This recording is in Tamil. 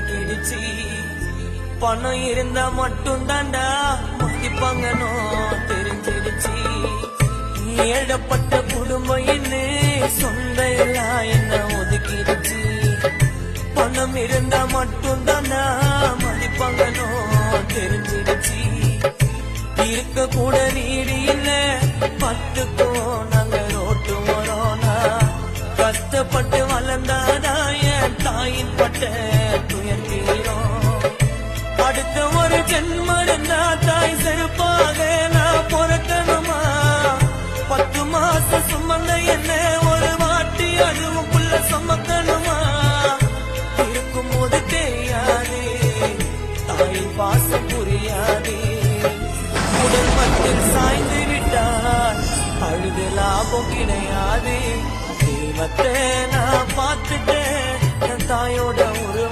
ஒதுக்கிடுச்சு. பணம் இருந்தா மட்டும் தாண்டா மதிப்பாங்கனோ தெரிஞ்சிடுச்சு. ஏழப்பட்ட குடும்பம் என்ன சொந்த எல்லாம் என்ன ஒதுக்கிடுச்சு. பணம் இருந்தா மட்டும் தாண்டா மதிப்பாங்கனோ தெரிஞ்சிடுச்சு. இருக்க கூட நீடி இல்ல பத்துக்கும் நாங்க ரோட்டு வரோனா. கஷ்டப்பட்டு வளர்ந்தாதான் என் தாயின் பட்ட துயர் தீரும். அடுத்த ஒரு ஜென்மடா தாய் செருப்பாக நான் பொறக்கணுமா. 10 மாசம் சுமந்த என்ன ஒரு வாட்டி அழுவுக்குள்ள சுமக்கணுமா. இருக்கும் போது தெரியாது தாயின் பாசம் புரியாது. குடும்பத்தில் சாய்ந்து விட்டால் அழுது லாபம் கிடையாது. தெய்வத்தை நான் பார்த்துட்டேன் என் தாயோட ஒரு